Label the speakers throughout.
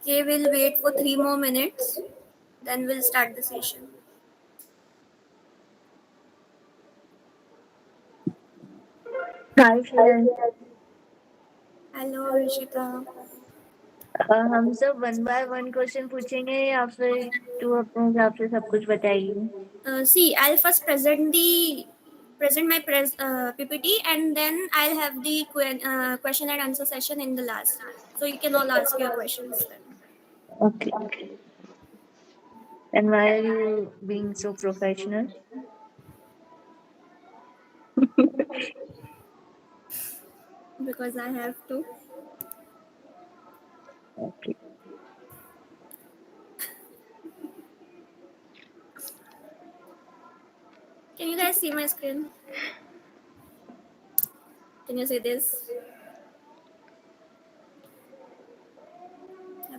Speaker 1: Okay, we'll wait for 3 more minutes. Then we'll start the session.
Speaker 2: हाय फिर
Speaker 1: hello Rishika.
Speaker 2: हम सब 1 bye 1 question पूछेंगे या फिर तू अपने हिसाब से सब कुछ बताएगी?
Speaker 1: See, I'll first present my PPT, and then I'll have the question and answer session in the last. So you can all ask your questions then.
Speaker 2: Okay. And why are you being so professional?
Speaker 1: Because I have to.
Speaker 2: Okay.
Speaker 1: Can you guys see my screen? Can you see this?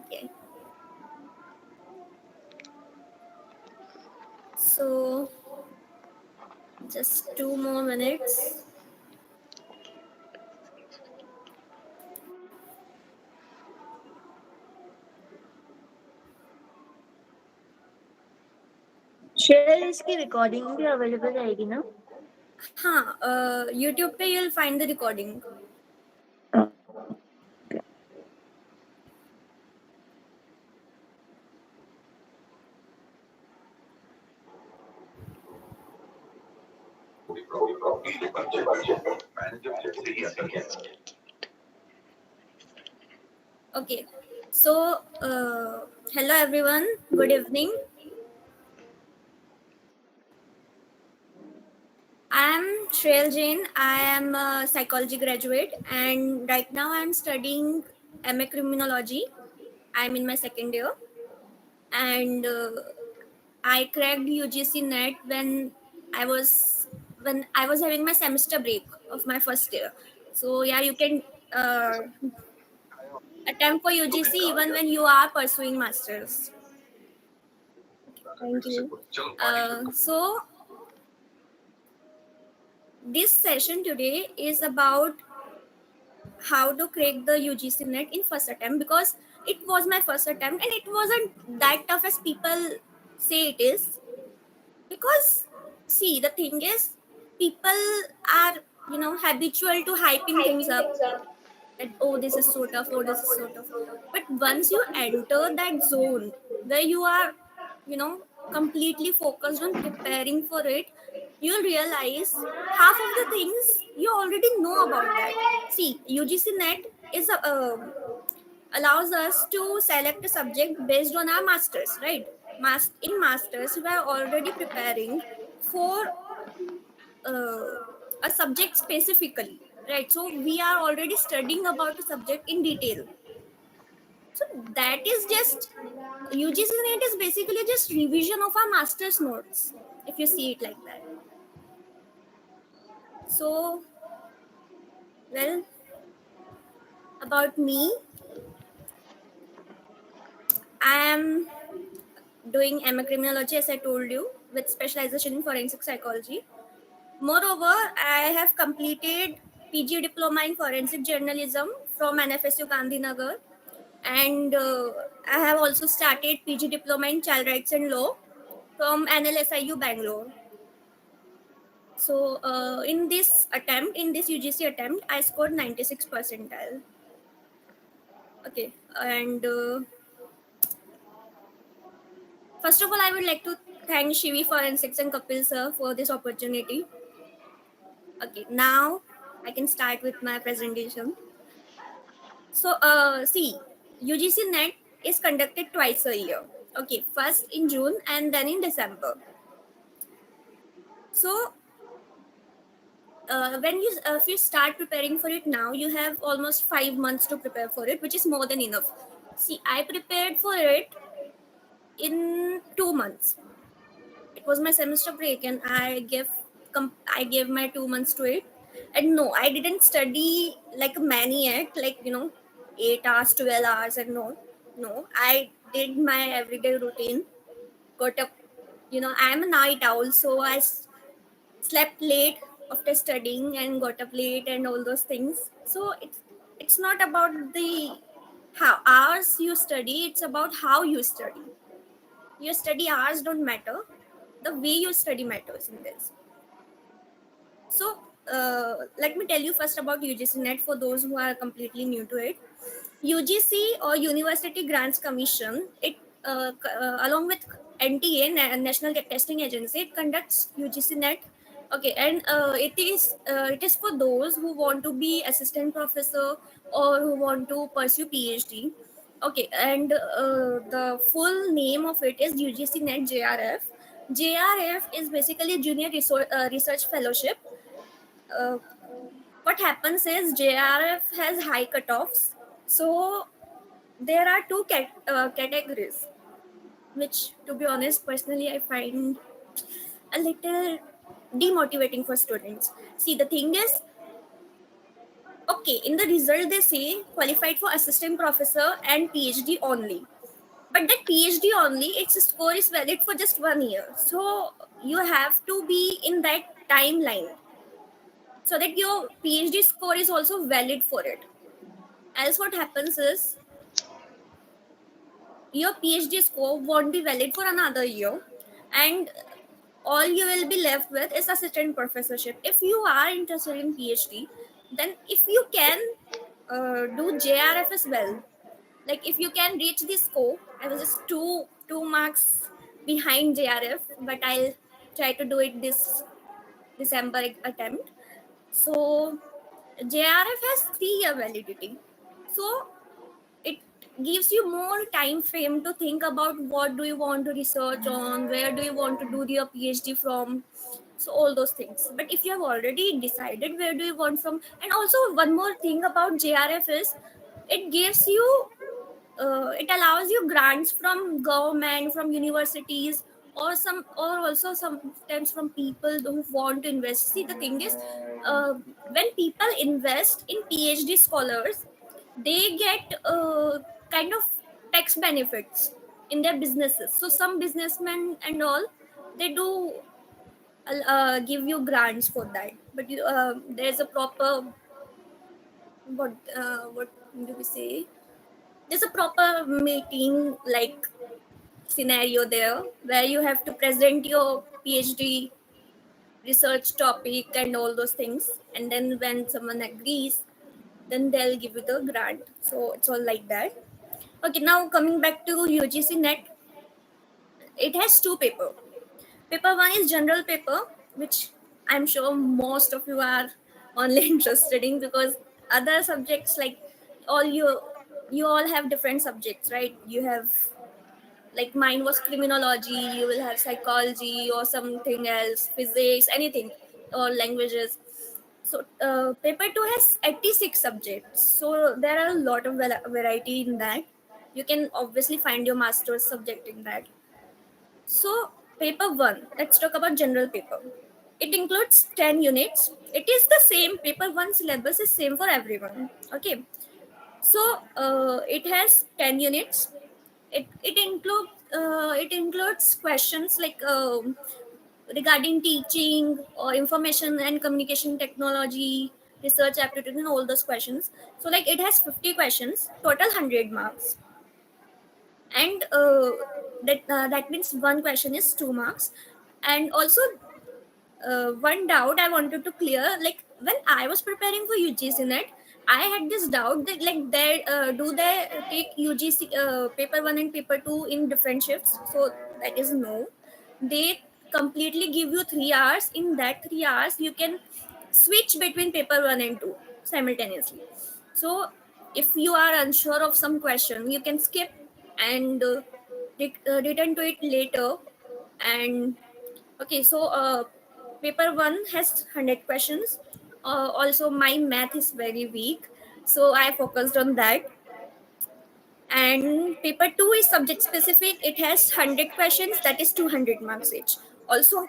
Speaker 1: Okay. So just 2 more minutes.
Speaker 2: Share इसकी recording भी available रहेगी ना?
Speaker 1: हाँ, YouTube पे you'll find the recording.
Speaker 2: Okay.
Speaker 1: Okay. So, hello everyone. Good evening. I am Shreyal Jain. I am a psychology graduate, and right now I am studying MA Criminology. I am in my second year, and I cracked UGC NET I was when I was having my semester break of my first year. So yeah, you can attempt for UGC even when you are pursuing masters. Thank you. So this session today is about how to crack the UGC NET in first attempt, because it was my first attempt and it wasn't that tough as people say it is. Because see, the thing is, people are habitual to hyping things up, that oh, this is so tough, oh, this is so tough. But once you enter that zone where you are you know completely focused on preparing for it, you'll realize half of the things you already know about that. See, UGC NET is allows us to select a subject based on our masters, right? In masters, we are already preparing for a subject specifically, right? So we are already studying about a subject in detail. So that is just UGC NET is basically just revision of our master's notes, if you see it like that. So, well, about me, I am doing MA Criminology, as I told you, with specialization in forensic psychology. Moreover, I have completed PG diploma in forensic journalism from NFSU Gandhinagar, and I have also started PG diploma in child rights and law from NLSIU Bangalore. So in this UGC attempt, I scored 96 percentile. Okay, and first of all, I would like to thank Shivi Forensics and Kapil sir for this opportunity. Okay, now I can start with my presentation. So, see, UGC NET is conducted twice a year. Okay, first in June and then in December. So, when you if you start preparing for it now, you have almost 5 months to prepare for it, which is more than enough. See, I prepared for it in 2 months. It was my semester break, and I gave my 2 months to it. And no, I didn't study like a maniac, like 8 hours, 12 hours, and no, I did my everyday routine. Got up, I'm a night owl, so slept late after studying and got up late and all those things. So it's not about the how hours you study, it's about how you study. Your study hours don't matter, the way you study matters in this. So let me tell you first about UGC net for those who are completely new to it. UGC or University Grants Commission, it along with NTA, National Testing Agency, it conducts UGC net. Okay, and it is for those who want to be assistant professor or who want to pursue PhD. Okay, and the full name of it is UGC net JRF. JRF is basically Junior Research Fellowship. Uh, what happens is JRF has high cutoffs, so there are two categories, which, to be honest, personally, I find a little demotivating for students. See, the thing is, okay, in the result, they say qualified for assistant professor and PhD only. But that PhD only, its score is valid for just 1 year. So you have to be in that timeline so that your PhD score is also valid for it. Else, what happens is your PhD score won't be valid for another year, and all you will be left with is assistant professorship. If you are interested in PhD, then if you can do JRF as well, like if you can reach the score, I was just two marks behind JRF, but I'll try to do it this December attempt. So JRF has 3 year validity. So it gives you more time frame to think about what do you want to research on, where do you want to do your PhD from, so all those things. But if you have already decided where do you want from, and also one more thing about JRF is it gives you it allows you grants from government, from universities, or also sometimes from people who want to invest. See, the thing is, when people invest in PhD scholars, they get kind of tax benefits in their businesses. So some businessmen and all, they do give you grants for that, but there's a proper what do we say, there's a proper meeting like scenario there where you have to present your PhD research topic and all those things, and then when someone agrees, then they'll give you the grant. So it's all like that. Okay, now coming back to UGC net, it has two paper. Paper one is general paper, which I'm sure most of you are only interested in, because other subjects, like all you all have different subjects, right? You have, like mine was criminology, you will have psychology or something else, physics, anything, or languages. So paper 2 has 86 subjects, so there are a lot of variety in that. You can obviously find your master's subject in that. So paper 1, let's talk about general paper. It includes 10 units. It is the same, paper 1 syllabus is same for everyone. Okay, so it has 10 units. It includes questions like regarding teaching or information and communication technology, research aptitude, and all those questions. So like it has 50 questions, total 100 marks, and that means one question is 2 marks. And also one doubt I wanted to clear, like when I was preparing for UGC net, I had this doubt that like they do they take UGC paper 1 and paper 2 in different shifts. So that is no, they completely give you 3 hours. In that 3 hours you can switch between paper 1 and 2 simultaneously. So if you are unsure of some question, you can skip and return to it later. And okay, so paper 1 has 100 questions. Also my math is very weak, so I focused on that. And paper 2 is subject specific, it has 100 questions, that is 200 marks each. Also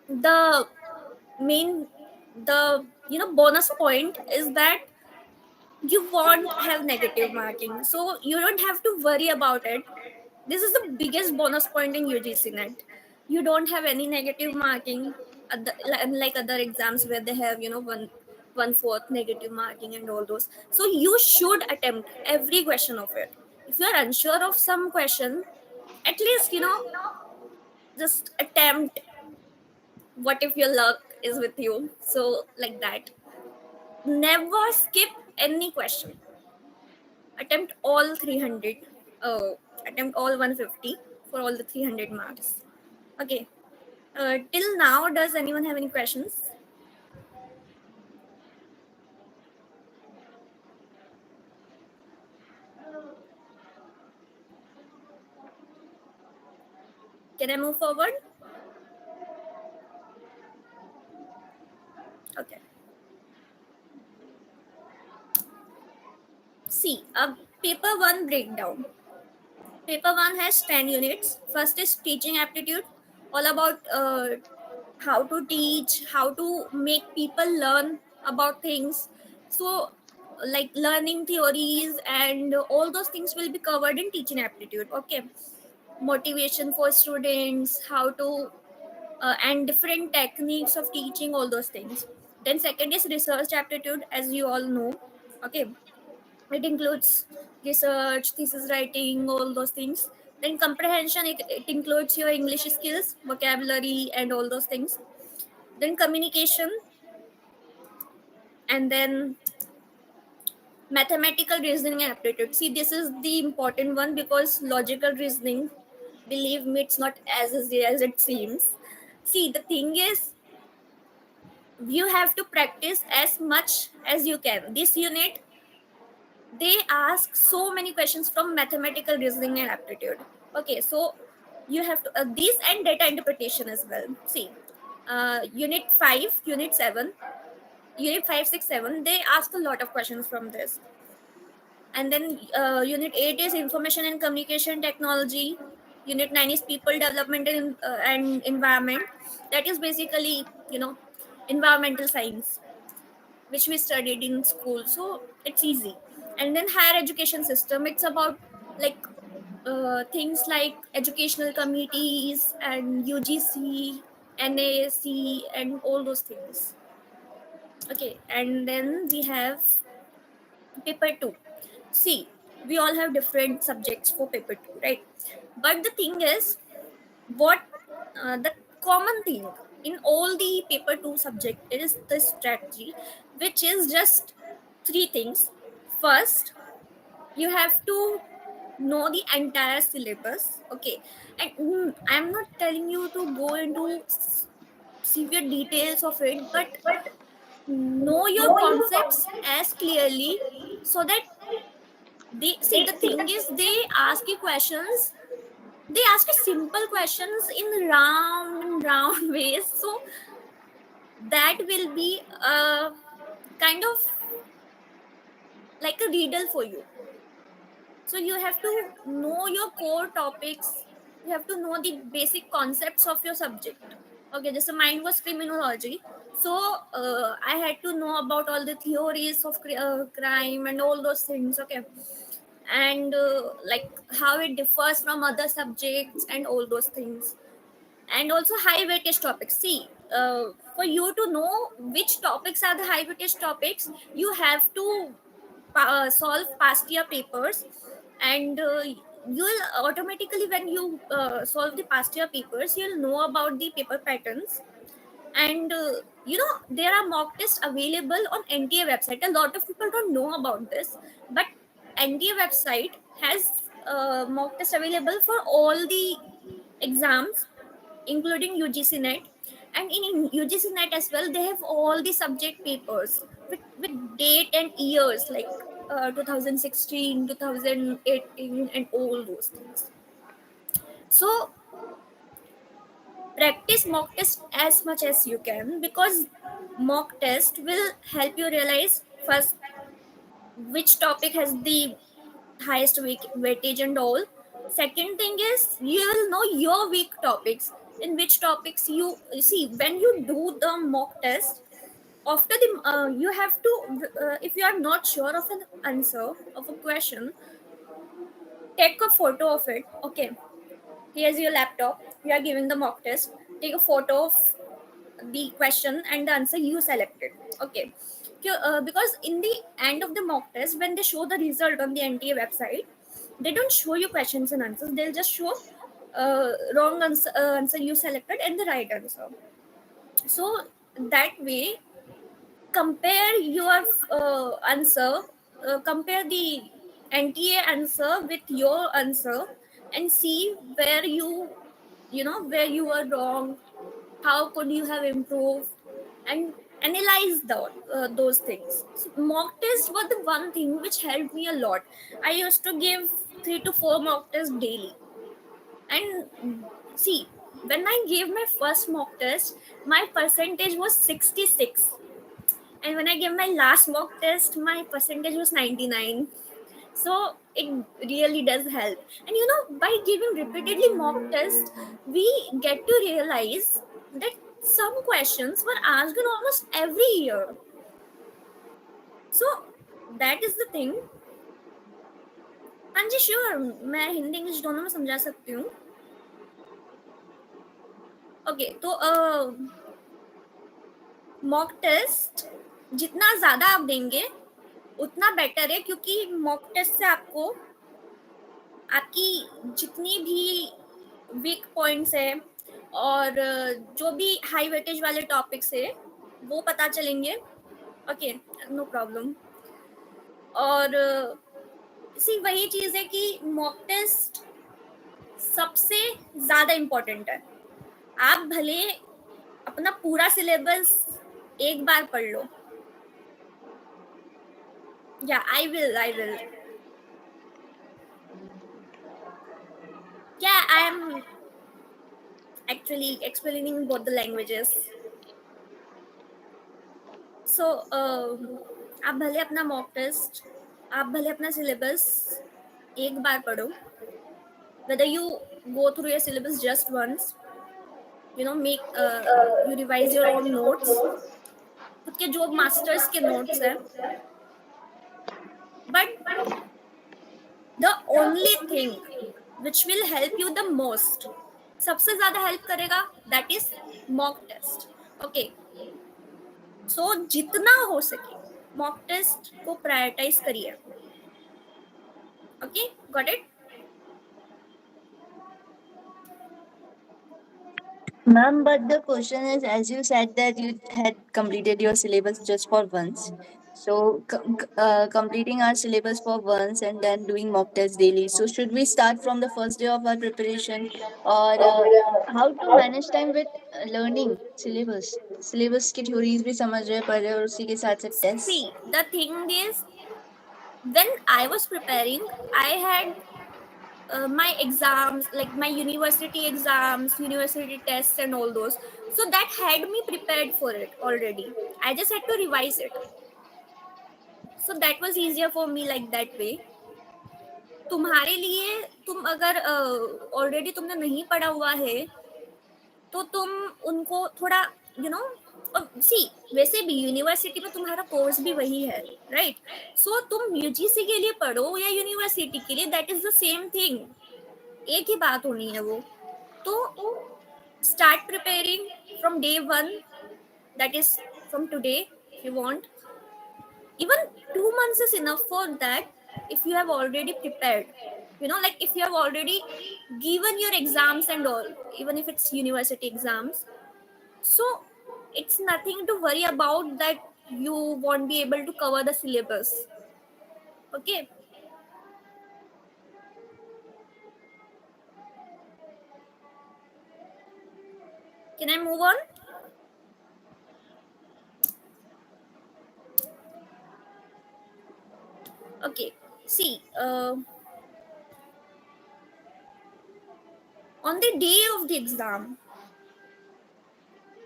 Speaker 1: the main, the bonus point is that you won't have negative marking, so you don't have to worry about it. This is the biggest bonus point in UGC net. You don't have any negative marking, unlike other exams where they have 1 1/4 negative marking and all those. So you should attempt every question of it. If you are unsure of some question, at least just attempt. What if your luck is with you? So like that. Never skip any question. Attempt all 300. Attempt all 150 for all the 300 marks. Okay. Till now, does anyone have any questions? Can I move forward? Okay. See, a paper 1 breakdown. Paper 1 has 10 units. First is teaching aptitude, all about how to teach, how to make people learn about things. So, like learning theories and all those things will be covered in teaching aptitude. Okay. Motivation for students, how to, and different techniques of teaching, all those things. Then, second is research aptitude, as you all know. Okay, it includes research, thesis writing, all those things. Then comprehension, it includes your English skills, vocabulary, and all those things. Then communication, and then mathematical reasoning and aptitude. See, this is the important one because logical reasoning, believe me, it's not as easy as it seems. See, the thing is, you have to practice as much as you can. This unit, they ask so many questions from mathematical reasoning and aptitude. Okay, so you have to these and data interpretation as well. See, unit 5, unit 7, unit 5, 6, 7, they ask a lot of questions from this. And then unit 8 is information and communication technology. Unit 9 is people development and environment. That is basically, environmental science, which we studied in school, so it's easy. And then higher education system, it's about like things like educational committees and UGC, NAC, and all those things. Okay, and then we have paper 2. See, we all have different subjects for paper 2, right? But the thing is, what the common thing in all the paper 2 subject is the strategy, which is just three things. First, you have to know the entire syllabus. Okay, and I'm not telling you to go into severe details of it, but know your concepts as clearly, so that they see, the thing is, they ask you questions, they ask you simple questions in round and round ways, so that will be a kind of like a riddle for you. So you have to know your core topics, you have to know the basic concepts of your subject. Okay, just a mind was criminology, so I had to know about all the theories of crime and all those things. Okay, and like how it differs from other subjects and all those things. And also high weightage topics. See, for you to know which topics are the high weightage topics, you have to solve past year papers. And you'll automatically, when you solve the past year papers, you'll know about the paper patterns. And there are mock tests available on NTA website. A lot of people don't know about this, but NTA website has mock tests available for all the exams, including UGC net. And in UGC net as well, they have all the subject papers with date and years, like 2016, 2018, and all those things. So practice mock test as much as you can, because mock test will help you realize first which topic has the highest weightage and all. Second thing is, you will know your weak topics, in which topics you see. When you do the mock test, after the you have to, if you are not sure of an answer of a question, take a photo of it. Okay, here's your laptop, you are giving the mock test, take a photo of the question and the answer you selected. Okay. Because in the end of the mock test, when they show the result on the NTA website, they don't show you questions and answers. They'll just show wrong answer you selected and the right answer. So that way, compare your answer, compare the NTA answer with your answer, and see where you know where you were wrong, how could you have improved, and analyze those things. So mock tests were the one thing which helped me a lot. I used to give 3 to 4 mock tests daily. And see, when I gave my first mock test, my percentage was 66, and when I gave my last mock test, my percentage was 99. So it really does help. And by giving repeatedly mock tests, we get to realize that some questions were asked in almost every year. So that is the thing. हाँ जी sure, मैं Hindi English दोनों में समझा सकती हूँ. Okay, तो mock test जितना ज़्यादा आप देंगे उतना बेटर है, क्योंकि मॉक टेस्ट से आपको आपकी जितनी भी वीक पॉइंट्स है और जो भी हाई वेटेज वाले टॉपिक्स है वो पता चलेंगे. Okay, no problem. और सी वही चीज़ है कि मॉक टेस्ट सबसे ज़्यादा इम्पोर्टेंट है. आप भले अपना पूरा सिलेबस एक बार पढ़ लो. या I will Yeah, I am actually explaining both the languages. So, आप भले अपना मॉक टेस्ट, आप भले अपना सिलेबस एक बार पढ़ो. Whether you go through your syllabus just once, you revise your own notes, खुद के जो मास्टर्स के नोट्स हैं. But the only thing which will help you the most, सबसे ज़्यादा हेल्प करेगा, that is mock test. Okay. सो जितना हो सके मॉक टेस्ट को प्रायोरिटाइज करिए. Okay, got it.
Speaker 2: Ma'am, but the question is, as you said that you had completed your syllabus just for once. So, completing our syllabus for once and then doing mock tests daily. So, should we start from the first day of our preparation, or how to manage time with learning syllabus? Syllabus की theories भी समझ रहे पढ़ रहे और उसी के साथ साथ
Speaker 1: सी
Speaker 2: tests.
Speaker 1: The thing is, when I was preparing, I had my exams, like my university exams, university tests and all those. So that had me prepared for it already. I just had to revise it. So that was easier for me like that way. तुम्हारे लिए, तुम अगर already तुमने नहीं पढ़ा हुआ है तो तुम उनको थोड़ा सी, वैसे भी यूनिवर्सिटी में तुम्हारा कोर्स भी वही है, राइट. सो तुम यूजीसी के लिए पढ़ो या यूनिवर्सिटी के लिए, that is the same thing. एक ही बात होनी है वो. तो start preparing from day 1, that is from today. If you want, even 2 months is enough for that. If you have already prepared, like if you have already given your exams and all, even if it's university exams, so it's nothing to worry about that you won't be able to cover the syllabus. Okay. Can I move on? Okay, see, on the day of the exam,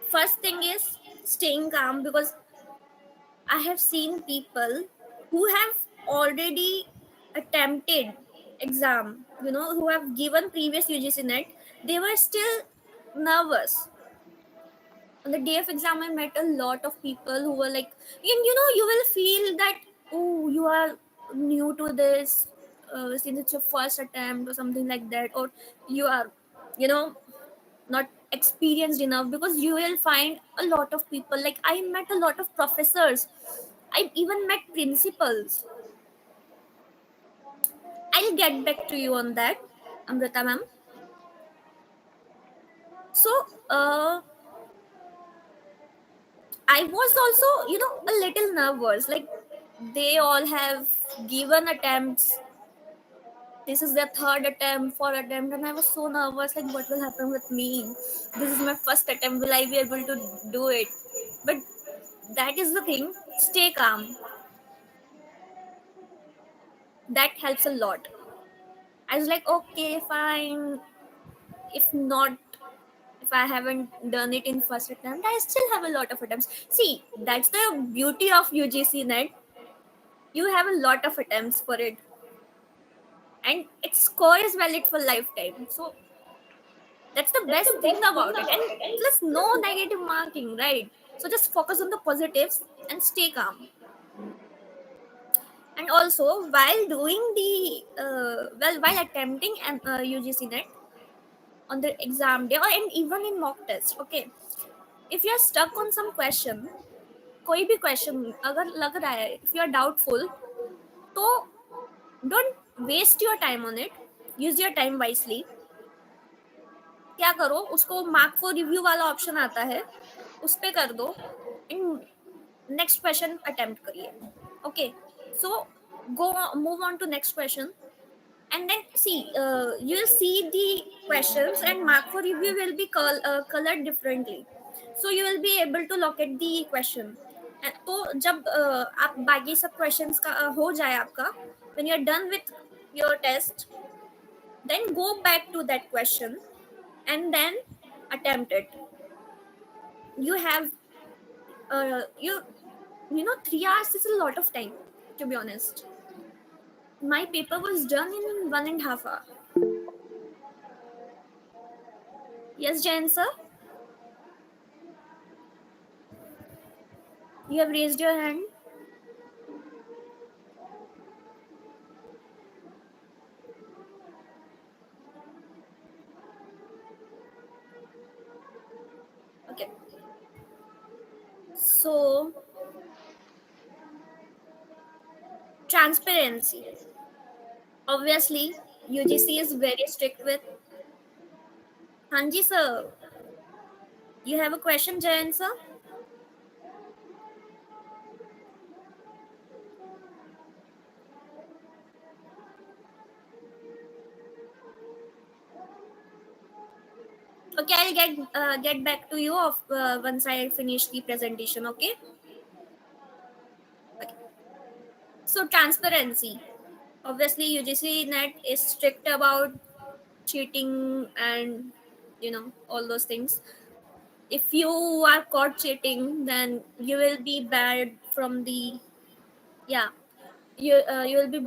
Speaker 1: first thing is staying calm, because I have seen people who have already attempted exam, who have given previous UGC net, they were still nervous. On the day of exam, I met a lot of people who were like, you will feel that, oh, you are new to this, since it's your first attempt or something like that, or you are, not experienced enough, because you will find a lot of people. Like I met a lot of professors, I even met principals. I'll get back to you on that, Amrita ma'am. So I was also, a little nervous. Like they all have given attempts. This is their third attempt, fourth attempt, and I was so nervous. Like, what will happen with me? This is my first attempt. Will I be able to do it? But that is the thing. Stay calm. That helps a lot. I was like, okay, fine. If not, if I haven't done it in first attempt, I still have a lot of attempts. See, that's the beauty of UGC net. You have a lot of attempts for it, and its score is valid for lifetime. So that's the best thing about it. And plus, no negative marking, right? So just focus on the positives and stay calm. And also, while doing the while attempting an UGC net on the exam day, or and even in mock test, okay, if you are stuck on some question, कोई भी question अगर लग रहा है, if you are doubtful, तो don't waste your time on it. Use your time wisely. क्या करो, उसको मार्क फॉर रिव्यू वाला ऑप्शन आता है, उस पे कर दो, एंड नेक्स्ट क्वेश्चन अटेम्प्ट करिए. Okay, so go move on to next question, and then see, you'll see the questions and mark for review will be colored differently, so you will be able to locate the question. तो जब आप बाकी सब questions का हो जाए आपका, when you're done with your test, then go back to that question and then attempt it. You have you know 3 hours is a lot of time, to be honest. My paper was done in 1.5 hours. Yes, Jain sir, you have raised your hand. Okay, so transparency, obviously UGC is very strict with. Hanji sir, you have a question, Jain sir? Okay, I'll get back to you of once I finish the presentation. Okay. Okay. So transparency, obviously UGC net is strict about cheating and all those things. If you are caught cheating, then you will be banned from the, yeah, you will be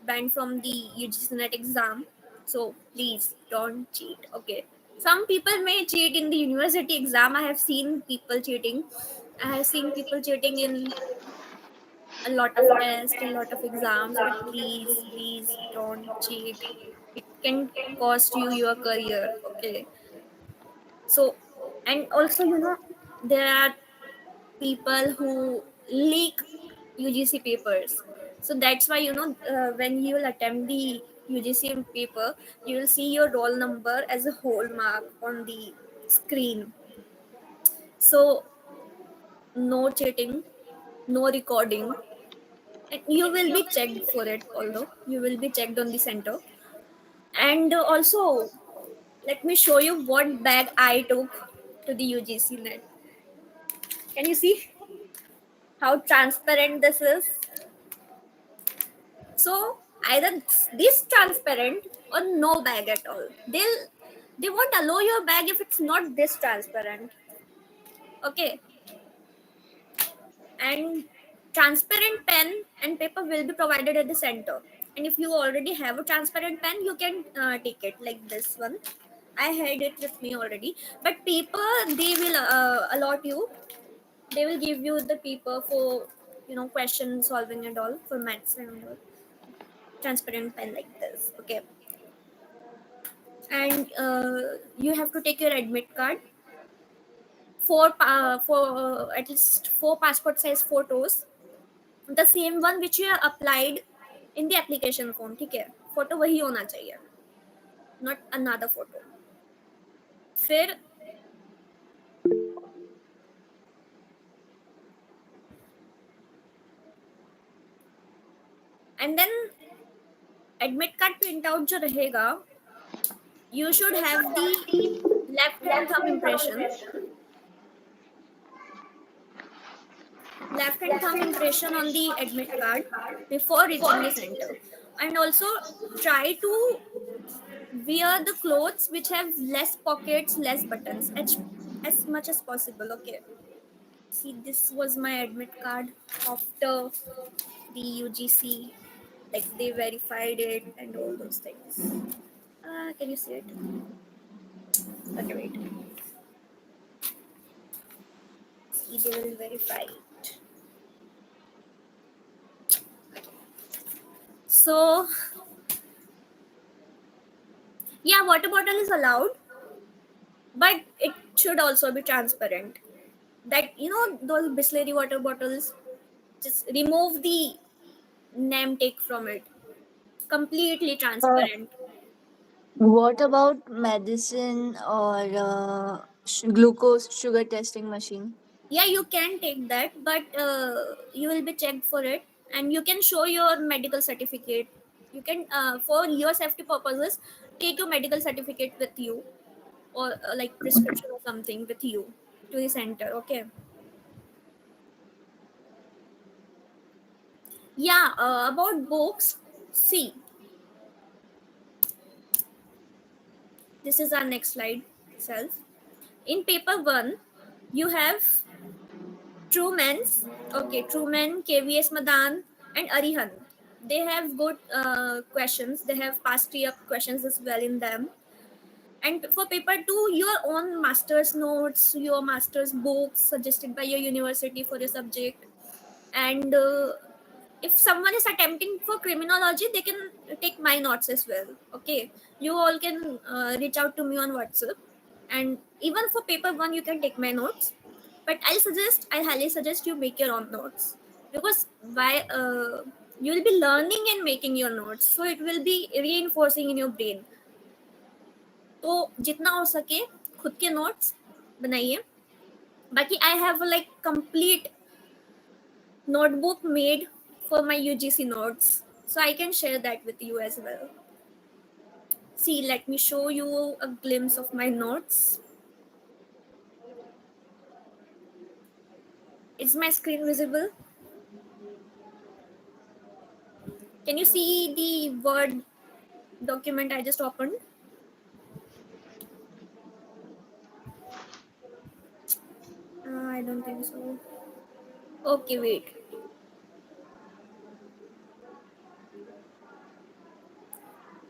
Speaker 1: banned from the UGC net exam. So please don't cheat. Okay, some people may cheat in the university exam. I have seen people cheating. I have seen people cheating in a lot of tests, a lot of exams, but please don't cheat. It can cost you your career. Okay. So, and also, there are people who leak UGC papers. So that's why, when you will attempt the UGC paper, you will see your roll number as a whole mark on the screen. So, no cheating, no recording, and you will be checked for it, although you will be checked on the center. And also, let me show you what bag I took to the UGC net. Can you see how transparent this is? So either this transparent or no bag at all. They won't allow your bag if it's not this transparent. Okay. And transparent pen and paper will be provided at the center. And if you already have a transparent pen, you can take it like this one. I had it with me already. But paper, they will allot you. They will give you the paper for question solving and all, for maths and all. Transparent pen like this. Okay. and you have to take your admit card, four at least four passport size photos, the same one which you have applied in the application form. ठीक है, photo वही होना चाहिए, not another photo. फिर and then admit card print out जो रहेगा, you should have the left hand thumb impression, on the admit card before reaching the center, and also try to wear the clothes which have less pockets, less buttons, as much as possible. Okay, see, this was my admit card after the UGC, like they verified it and all those things. Can you see it? Okay, wait. See, they will verify it. So, yeah, water bottle is allowed, but it should also be transparent. That, you know, those Bisleri water bottles, just remove the name take from it. Completely
Speaker 2: Uh,
Speaker 1: transparent.
Speaker 2: what about medicine or glucose sugar testing machine?
Speaker 1: Yeah, you can take that, but you will be checked for it, and you can show your medical certificate. You can, for your safety purposes, take your medical certificate with you, or like prescription or something with you to the center. Okay. Yeah, about books, see, this is our next slide itself. In paper 1, you have Truman's, okay, Truman, KVS Madan, and Arihan. They have good questions. They have past year questions as well in them. And for paper 2, your own master's notes, your master's books suggested by your university for your subject. And if someone is attempting for criminology, they can take my notes as well. Okay, you all can reach out to me on WhatsApp, and even for paper 1, you can take my notes. But I highly suggest you make your own notes, because why you will be learning and making your notes, so it will be reinforcing in your brain. तो जितना हो सके खुद के notes बनाइए. बाकी I have a like complete notebook made for my UGC notes, so I can share that with you as well. See, let me show you a glimpse of my notes. Is my screen visible? Can you see the Word document I just opened? I don't think so. Okay, wait.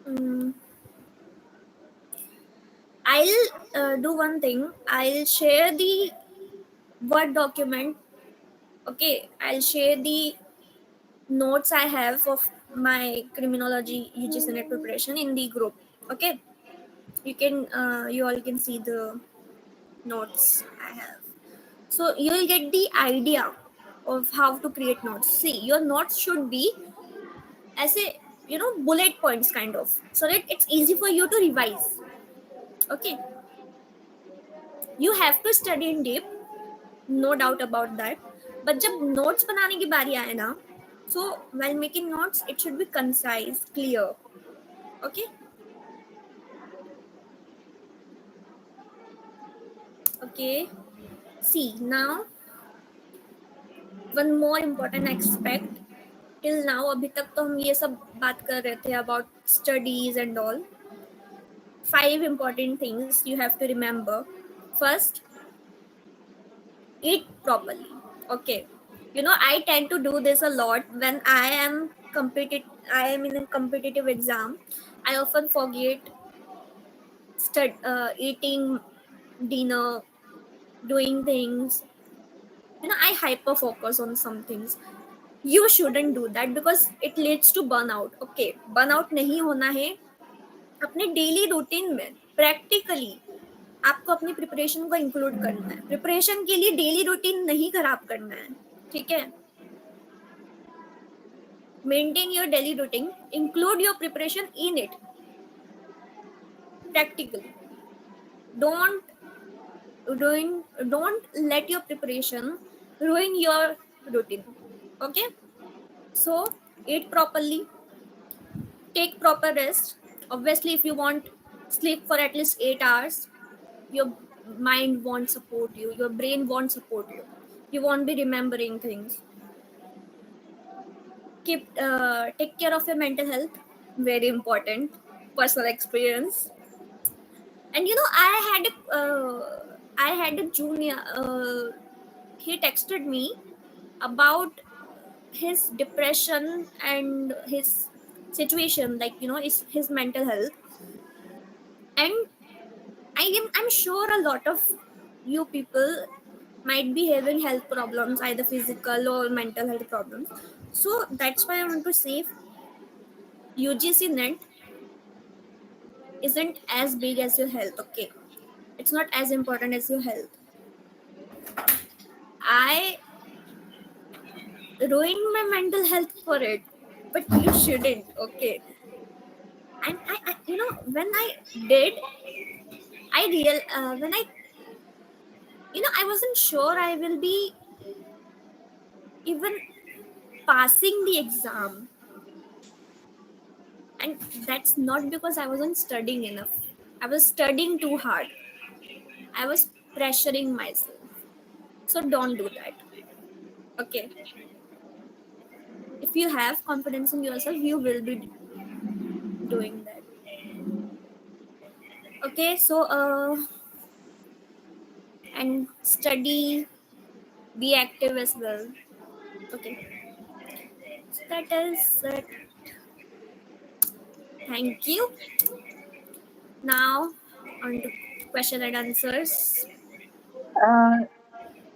Speaker 1: Mm, I'll do one thing. I'll share the Word document. Okay, I'll share the notes I have of my criminology UGC net preparation in the group. Okay, you all can see the notes I have. So you'll get the idea of how to create notes. See, your notes should be as a, you know, bullet points kind of, so that it's easy for you to revise. Okay, you have to study in deep, no doubt about that. But जब notes बनाने की बारी आए ना, so while making notes, it should be concise, clear. Okay. Okay. See, now one more important aspect. Till now, अभी तक तो हम ये सब बात कर रहे थे about studies and all. 5 important things you have to remember. First, eat properly. Okay, you know, I tend to do this a lot when I am in a competitive exam. I often forget eating dinner, doing things. You know, I hyper focus on some things. You shouldn't do that, because it leads to burnout. Okay, burnout nahi hona hai. अपने daily routine में practically आपको अपनी preparation को include करना है। Preparation के लिए daily routine नहीं खराब करना है, ठीक है। Maintain your daily routine, include your preparation in it practically. Don't don't let your preparation ruin your routine. Okay, so eat properly, take proper rest. Obviously, if you want sleep for at least 8 hours, your mind won't support you, your brain won't support you, you won't be remembering things. Keep Take care of your mental health, very important, personal experience. And you know, I had a junior, he texted me about his depression and his situation, like, you know, is his mental health. And I'm sure a lot of you people might be having health problems, either physical or mental health problems. So that's why I want to say UGC net isn't as big as your health. Okay, it's not as important as your health. I ruined my mental health for it, but you shouldn't. Okay. And I you know, when I did, I real when I, you know, I wasn't sure I will be even passing the exam. And that's not because I wasn't studying enough. I was studying too hard. I was pressuring myself. So don't do that. Okay. If you have confidence in yourself, you will be doing that. Okay, so and study, be active as well. Okay. So that is it. Thank you. Now on to question and answers.
Speaker 2: Uh,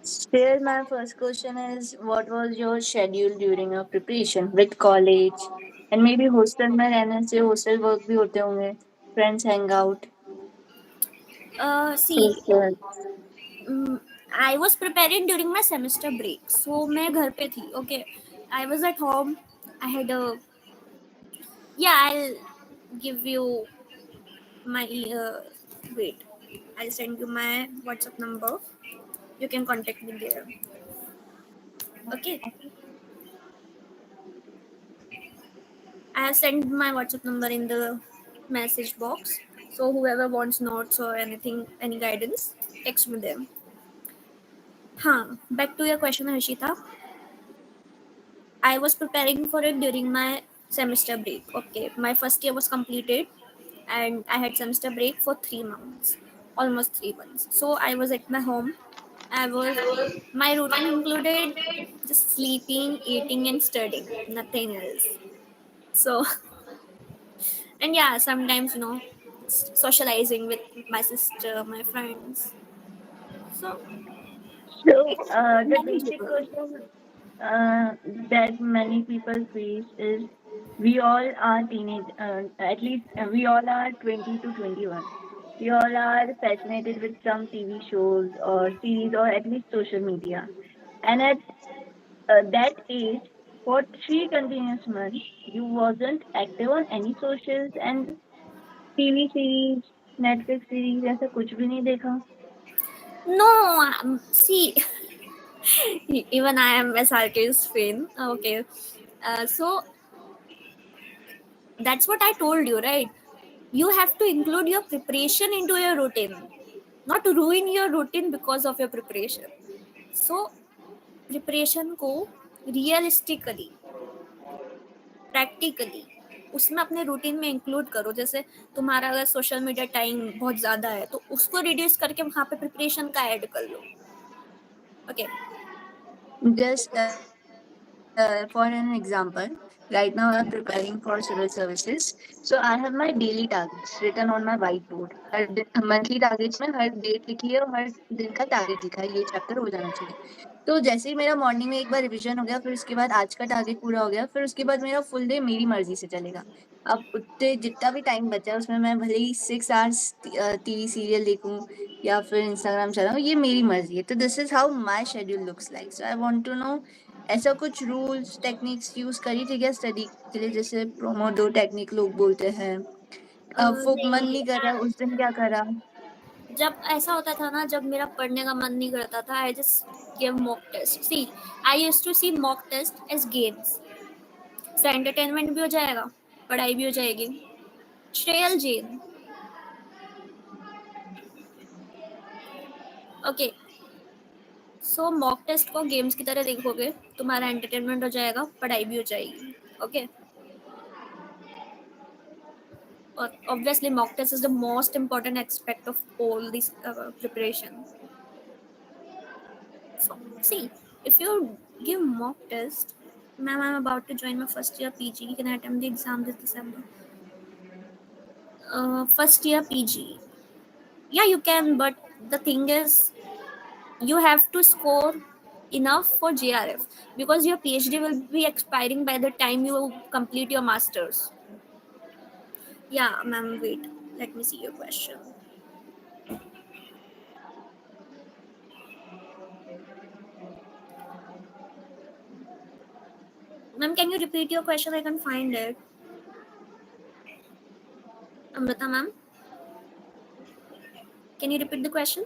Speaker 2: Still, my first question is, what was your schedule during your preparation with college? And maybe hostel में रहने से hostel work भी होते होंगे, friends hang out,
Speaker 1: See,
Speaker 2: social.
Speaker 1: I was preparing during my semester break, so मैं घर पे थी. Okay, I was at home. I had a, yeah. I'll give you my wait. I'll send you my WhatsApp number. You can contact me there. Okay. I have sent my WhatsApp number in the message box. So whoever wants notes or anything, any guidance, text me them. Huh. Back to your question, Harshita. I was preparing for it during my semester break. Okay, my first year was completed, and I had semester break for 3 months, almost 3 months. So I was at my home. I was My routine included just sleeping, eating, and studying. Nothing else. So and yeah, sometimes, you know, socializing with my sister, my friends. So
Speaker 2: So,
Speaker 1: it's
Speaker 2: the basic
Speaker 1: manageable.
Speaker 2: question that many people face is, we all are teenage, at least we all are 20 to 21. We all are fascinated with some TV shows or series or at least social media. And at that age, for 3 continuous months, you wasn't active on any socials and TV series, Netflix series ऐसा कुछ भी नहीं देखा.
Speaker 1: No, see, even I am a Sarkis fan. Okay, so that's what I told you, right? You have to include your preparation into your routine, not ruin your routine because of your preparation. So preparation को realistically, practically उसमें अपने routine में include करो. जैसे तुम्हारा अगर social media time बहुत ज़्यादा है तो उसको रिड्यूस करके वहाँ पे प्रिपरेशन का ऐड कर लो. Okay.
Speaker 2: Just for an example, right now I'm preparing for civil services. So I have my daily targets written on my whiteboard. Her monthly targets में हर date लिखी है और हर दिन का target लिखा है, ये chapter हो जाना चाहिए. तो जैसे ही मेरा मॉर्निंग में एक बार रिवीजन हो गया, फिर उसके बाद आज का टारगेट पूरा हो गया, फिर उसके बाद मेरा फुल डे मेरी मर्जी से चलेगा। अब उतने जितना भी टाइम बचा उसमें मैं भले ही 6 आवर्स टीवी सीरियल देखूं या फिर इंस्टाग्राम चलाऊं, ये मेरी मर्जी है। तो this is how my schedule looks like. So I want to know, ऐसा कुछ रूल्स टेक्निक्स यूज करी थी क्या स्टडी के लिए? जैसे प्रोमोडो टेक्निक लोग बोलते हैं। वो मन
Speaker 1: नहीं,
Speaker 2: नहीं कर रहा उस दिन क्या करा?
Speaker 1: जब ऐसा होता था ना, जब मेरा पढ़ने का मन नहीं करता था, I just give mock test. See, I used to see mock test as games, से एंटरटेनमेंट भी हो जाएगा, पढ़ाई भी हो जाएगी। Shreyal Jain. Okay, so mock test को गेम्स की तरह देखोगे, तुम्हारा एंटरटेनमेंट हो जाएगा, पढ़ाई भी हो जाएगी। ओके, और obviously mock test is the most important aspect of all this preparation. So see, if you give mock test, ma'am, I'm about to join my first year PG, can I attempt the exam this December? First year PG, yeah, you can, but the thing is, you have to score enough for JRF, because your PhD will be expiring by the time you complete your masters. Yeah, ma'am, wait, let me see your question. Ma'am, can you repeat your question? I can find it. Amrita ma'am, can you repeat the question?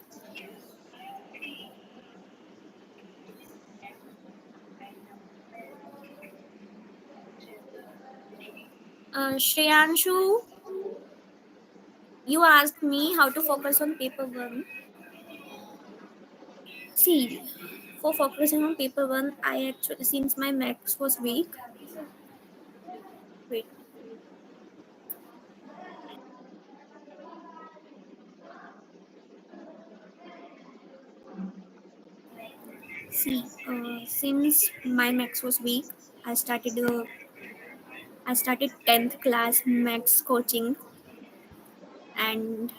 Speaker 1: Shreyanshu, you asked me how to focus on paper one. See, for focusing on paper one, I actually, since my maths was weak, wait, see, since my maths was weak, I started uh, I started 10th class maths coaching, and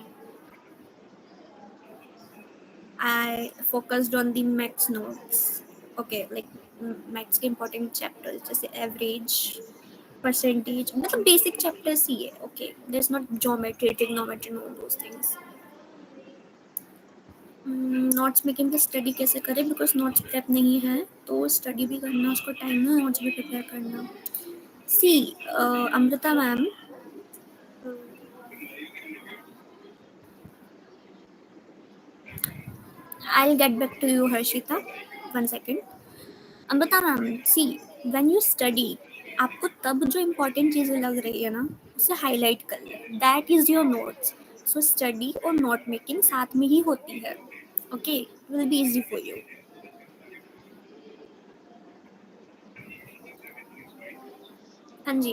Speaker 1: I focused on the maths notes. Okay, like maths के important chapters जैसे average, percentage, मतलब basic chapters ही है. Okay, there's not geometry, trigonometry, no those things. Notes making की study कैसे करें, because notes prep नहीं है, तो स्टडी भी करना, उसको टाइम है, नोट्स भी प्रिपेयर करना. See, Amrita ma'am, I'll get back to you, Harshita. 1 second. Amrita ma'am, see, when you study, आपको तब जो इम्पोर्टेंट चीज़ें लग रही है ना, उसे हाईलाइट कर ले, that is your notes. So study और नोट मेकिंग साथ में ही होती है. Okay, will be easy for you. हाँ जी,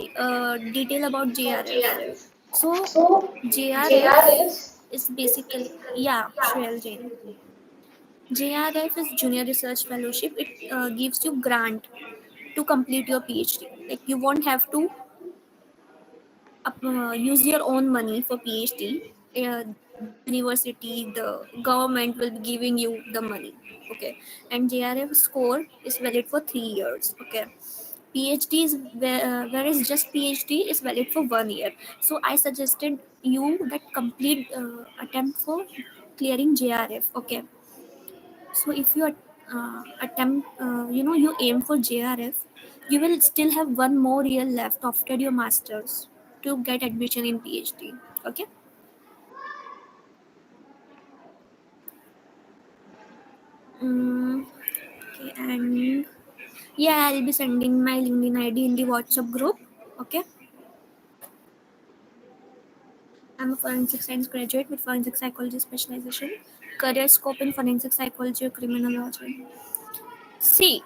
Speaker 1: detail about JRF. So JRF is basically, yeah, Shreyal Jain. JRF is Junior Research Fellowship. It gives you grant to complete your PhD. Like you won't have to use your own money for PhD. University, the government will be giving you the money. Okay, and JRF score is valid for 3 years. Okay, PhD is whereas just PhD is valid for 1 year. So I suggested you that complete attempt for clearing JRF. Okay, so if you attempt, you aim for JRF, you will still have 1 more year left after your masters to get admission in PhD. Okay. Okay, and yeah, I'll be sending my LinkedIn ID in the WhatsApp group. Okay. I'm a forensic science graduate with forensic psychology specialization. Career scope in forensic psychology or criminology. See,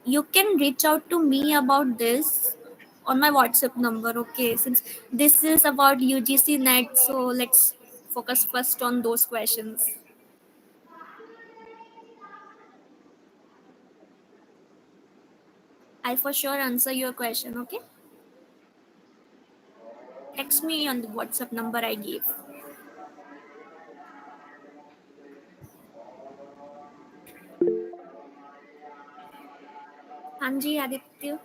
Speaker 1: you can reach out to me about this on my WhatsApp number. Okay, since this is about UGC net, so let's focus first on those questions. I'll for sure answer your question. Okay, text me on the WhatsApp number I gave. हाँ जी Aditya.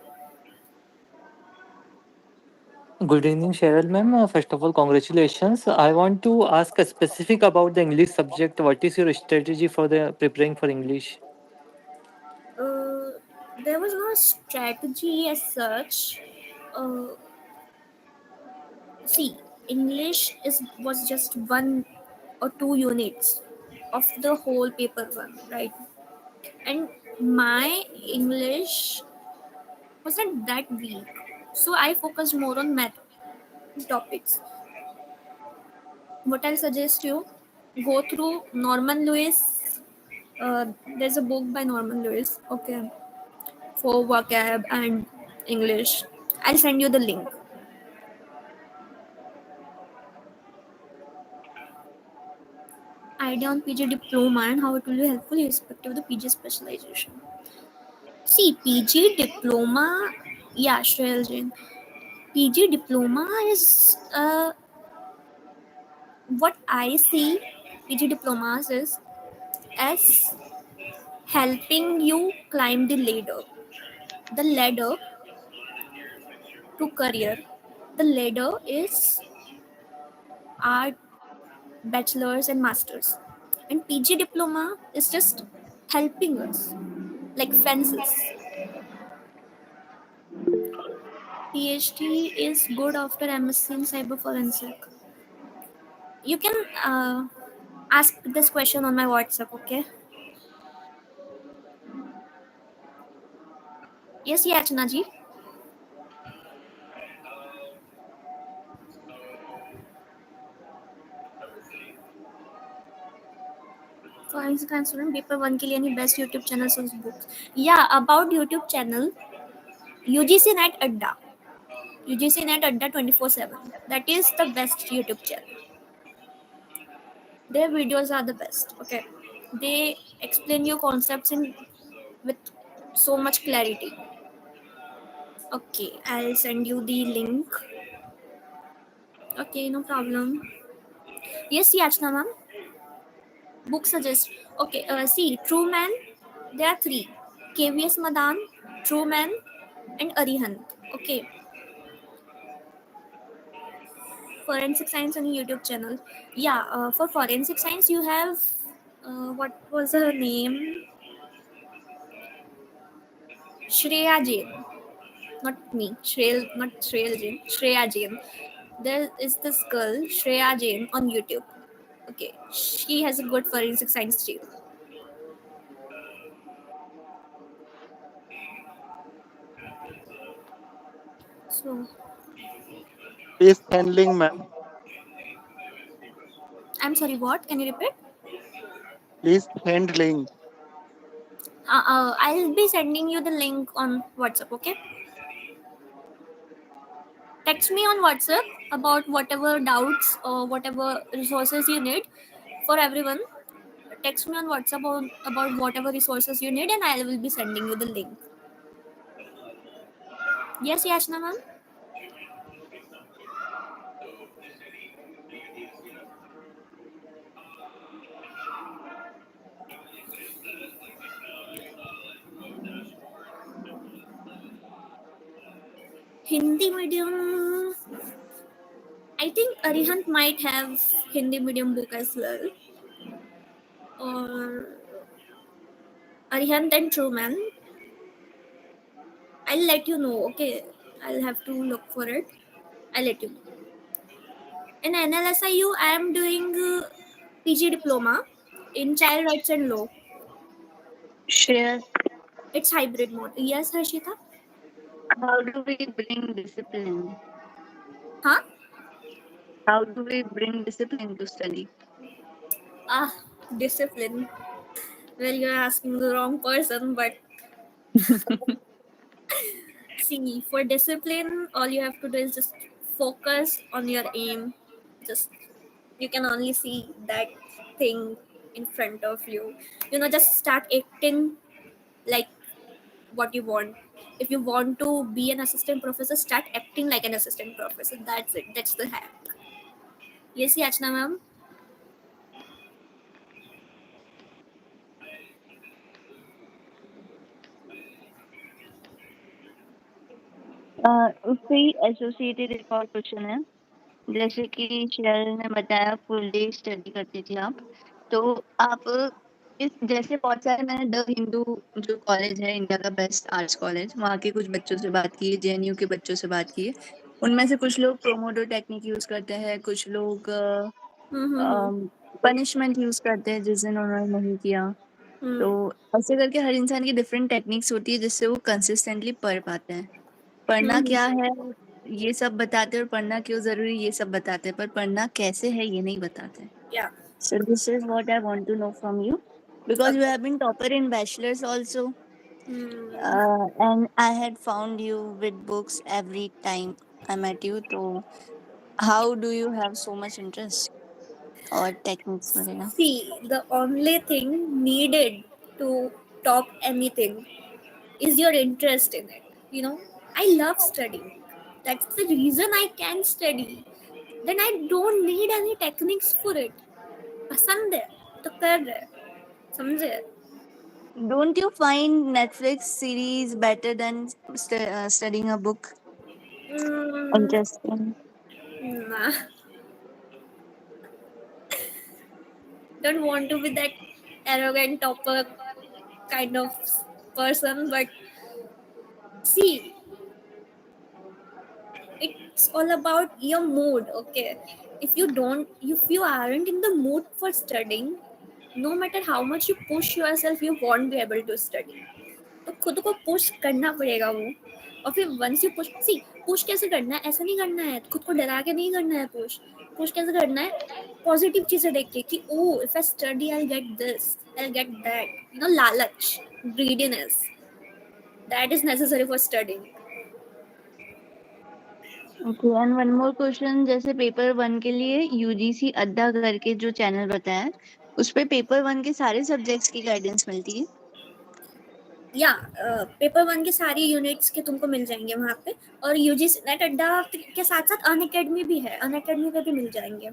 Speaker 3: Good evening, Cheryl ma'am. First of all, congratulations. I want to ask a specific about the English subject. What is your strategy for the preparing for English?
Speaker 1: Uh, there was no strategy as such. Uh, See, English was just 1 or 2 units of the whole paper one, right? And my English wasn't that weak, so I focused more on math topics. What I'll suggest you, go through Norman Lewis. There's a book by Norman Lewis, okay, for vocab and English. I'll send you the link. Idea on PG diploma and how it will be helpful irrespective of the PG specialization. See, PG diploma, yeah, Shreyal Jain. PG diploma is what I see PG diplomas is as helping you climb the ladder. The ladder to career. The ladder is art, bachelor's, and master's. And PG diploma is just helping us, like fences. PhD is good after MSc in cyber forensic. You can ask this question on my WhatsApp, okay? Yes, Yachna ji. Forensic and student paper 1 के लिए any best YouTube channels or books. Yeah, about YouTube channel, UGC Net Adda. UGC Net Adda 24/7. That is the best YouTube channel. Their videos are the best. Okay, they explain your concepts in with so much clarity. Okay, I'll send you the link. Okay, no problem. Yes, Yachna ma'am. Book suggest. Okay, see, True Man. There are three: KVS Madan, True Man, and Arihant. Okay, forensic science on YouTube channel. Yeah, for forensic science you have what was her name? Shreya Jain. Not me. Not Shreyal Jain. Shreya Jain. There is this girl Shreya Jain on YouTube. Okay, she has a good forensic science channel. So
Speaker 4: Please handling, ma'am.
Speaker 1: I'm sorry. What? Can you repeat?
Speaker 4: Please handling.
Speaker 1: I'll be sending you the link on WhatsApp. Okay. Text me on WhatsApp about whatever doubts or whatever resources you need for everyone. Text me on WhatsApp about whatever resources you need, and I will be sending you the link. Yes, Yashna ma'am. Hindi medium. I think Arihant might have Hindi medium book as well, or Arihant and Truman. I'll let you know. Okay, I'll have to look for it. I'll let you know. In NLSIU, I am doing PG diploma in child rights and law.
Speaker 2: Share.
Speaker 1: It's hybrid mode. Yes, Harshita?
Speaker 2: How do we bring discipline?
Speaker 1: Huh?
Speaker 2: How do we bring discipline to study?
Speaker 1: Ah, discipline. Well, you're asking the wrong person, but see, for discipline, all you have to do is just focus on your aim. Just you can only see that thing in front of you. Just start acting like what you want. If you want to be an assistant professor, start acting like an assistant professor. That's it. That's the hack. Yes, Yachna ma'am.
Speaker 2: उससे ही associated एक और question है। जैसे कि Cheryl ने बताया full day study करती थी आप, तो आप इस जैसे बहुत सारे मैंने द हिंदू जो कॉलेज है इंडिया का बेस्ट आर्ट्स कॉलेज, वहाँ के कुछ बच्चों से बात की है, जेएनयू के बच्चों से बात की है। उनमें से कुछ लोग प्रोमोडो टेक्निक यूज करते हैं, कुछ लोग
Speaker 1: हम्म
Speaker 2: पनिशमेंट यूज करते हैं जिस दिन उन्होंने नहीं किया। तो
Speaker 1: हम्म
Speaker 2: ऐसे करके हर इंसान की डिफरेंट टेक्निक्स होती है जिससे वो कंसिस्टेंटली पढ़ पाते हैं। पढ़ना
Speaker 1: हम्म
Speaker 2: क्या है ये सब बताते हैं, और पढ़ना क्यों जरूरी ये सब बताते हैं, पर पढ़ना कैसे है ये नहीं बताते।
Speaker 1: yeah
Speaker 2: So this is what I want to know from you, because you
Speaker 1: okay
Speaker 2: have been topper in bachelor's also,
Speaker 1: hmm.
Speaker 2: and I had found you with books every time I met you. So how do you have so much interest or techniques वगैरह?
Speaker 1: See, the only thing needed to top anything is your interest in it. I love studying. That's the reason I can study. Then I don't need any techniques for it. पसंद है तो कर रहे, समझे?
Speaker 2: Don't you find Netflix series better than studying a book?
Speaker 1: mm,
Speaker 2: Interesting.
Speaker 1: nah, don't want to be that arrogant topper kind of person, but see, it's all about your mood. Okay, if you aren't in the mood for studying, no matter how much you push yourself, you won't be able to study. तो खुद को push करना पड़ेगा वो। और फिर once you push कैसे करना है, ऐसा नहीं करना है खुद को डरा के, नहीं करना है पुश। पुश कैसे करना है, पॉजिटिव चीजें देख के कि oh if I study I get this, I get that, लालच, greediness, that is necessary for studying.
Speaker 2: Okay, and one more question. जैसे पेपर 1 के लिए यूजीसी अड्डा करके जो चैनल बताया है, उस पे पेपर 1 के सारे सब्जेक्ट्स की गाइडेंस मिलती है?
Speaker 1: या पेपर 1 के सारी यूनिट्स के तुमको मिल जाएंगे वहाँ पे। और यूजीसी नेट अड्डा के साथ साथ अन अकेडमी भी है, अन अकेडमी पे भी मिल जाएंगे।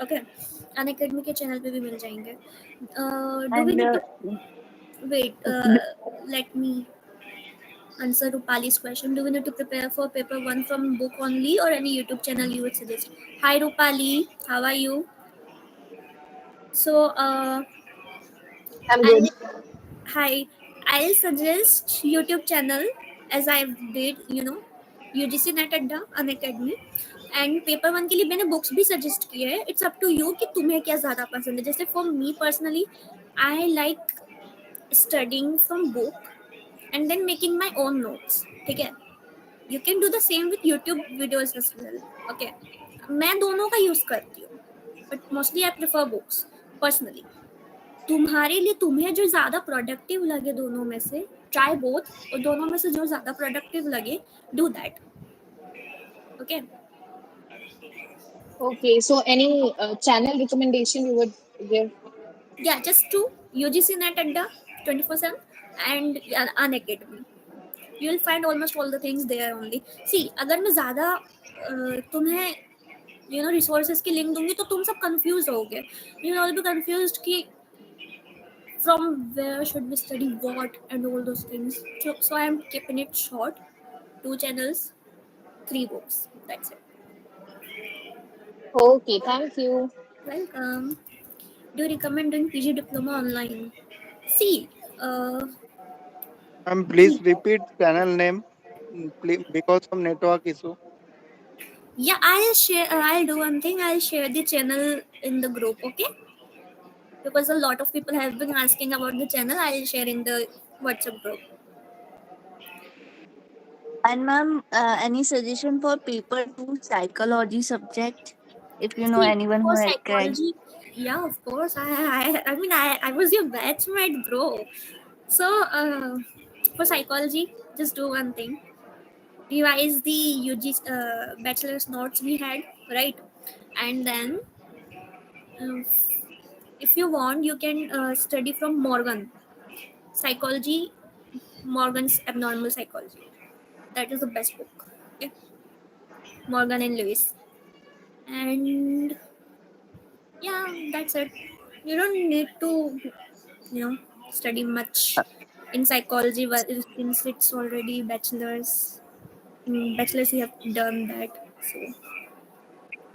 Speaker 1: ओके, अन अकेडमी के चैनल पे भी मिल जाएंगे। Do we
Speaker 2: and
Speaker 1: need to wait, let me answer Rupali's question. Do we need to prepare for paper 1 from book only or any YouTube channel you would suggest? Hi Rupali, how are you? So
Speaker 5: I'm good.
Speaker 1: I'll hi, I'll suggest YouTube channel as I did, UGC Net Adda, Unacademy. And paper 1 के लिए मैंने books भी suggest किए हैं। It's up to you कि तुम्हें क्या ज़्यादा पसंद है। जैसे for me personally, I like studying from book and then making my own notes. ठीक है, you can do the same with YouTube videos as well. Okay, मैं दोनों का यूज करती हूँ, but mostly I prefer books personally. तुम्हारे लिए तुम्हें जो ज्यादा प्रोडक्टिव लगे दोनों में से, ट्राई बोथ, और दोनों में से जो ज्यादा प्रोडक्टिव लगे, do that. Okay,
Speaker 5: Okay, so any channel recommendation you would give?
Speaker 1: या just to UGC Net Adda 24/7 and Unacademy. You will find almost all the things there only. See, अगर मैं ज्यादा तुम्हें रिसोर्सेज की लिंक दूंगी तो तुम सब कंफ्यूज होगे। यू विल बी कंफ्यूज्ड कि from where should we study what and all those things. So I am keeping it short. 2 channels, 3 books. That's it.
Speaker 5: Okay, thank you.
Speaker 1: Welcome. Do you recommend doing PG diploma online? See,
Speaker 4: Ma'am, please repeat channel name, because of network issue.
Speaker 1: yeah, I'll share. I'll do one thing. I'll share the channel in the group. Okay, because a lot of people have been asking about the channel. I'll share in the WhatsApp group.
Speaker 2: And ma'am, any suggestion for paper 2 psychology subject? If you know
Speaker 1: See,
Speaker 2: anyone who
Speaker 1: for
Speaker 2: had cracked.
Speaker 1: psychology, yeah, of course. I was your batchmate, bro. So, for psychology, just do one thing: revise the UG bachelor's notes we had, right? And then, um, if you want, you can study from Morgan Psychology, Morgan's Abnormal Psychology. That is the best book. Okay? Morgan and Lewis. And yeah, that's it. You don't need to, study much in psychology since it's already bachelor's. bachelor's you have done that. So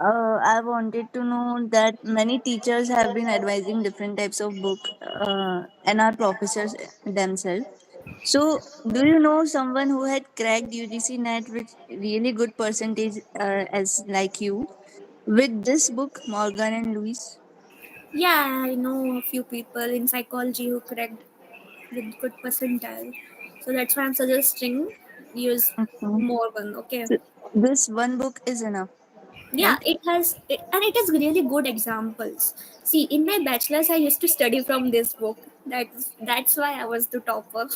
Speaker 2: I wanted to know that many teachers have been advising different types of book, and our professors themselves. So, do you know someone who had cracked UGC NET with really good percentage, as like you, with this book, Morgan and Lewis?
Speaker 1: yeah, I know a few people in psychology who cracked with good percentile. So that's why I'm suggesting use
Speaker 2: Mhm.
Speaker 1: Morgan. Okay.
Speaker 2: So, this one book is enough,
Speaker 1: Yeah,
Speaker 2: right?
Speaker 1: and it has really good examples. See, in my bachelor's, I used to study from this book. That's why I was the topper.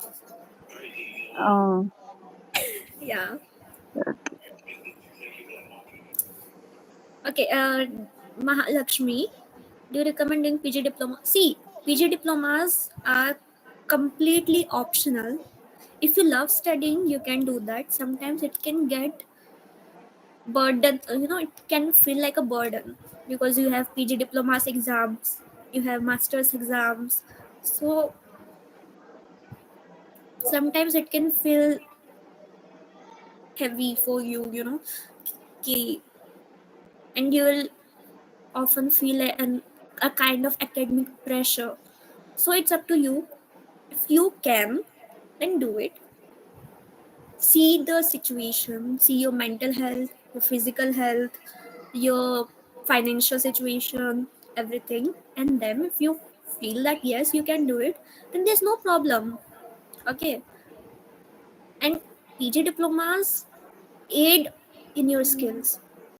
Speaker 2: Oh,
Speaker 1: Yeah. Okay. Mahalakshmi, do you recommend doing PG diploma? See, PG diplomas are completely optional. If you love studying, you can do that. Sometimes it can get burden. It can feel like a burden because you have PG diplomas exams, you have masters exams. So sometimes it can feel heavy for you, ki- and you will often feel a kind of academic pressure. So it's up to you. If you can, then do it. See the situation, see your mental health, your physical health, your financial situation, everything. And then if you feel that yes, you can do it, then there's no problem. Okay. And PG diplomas aid in your skills.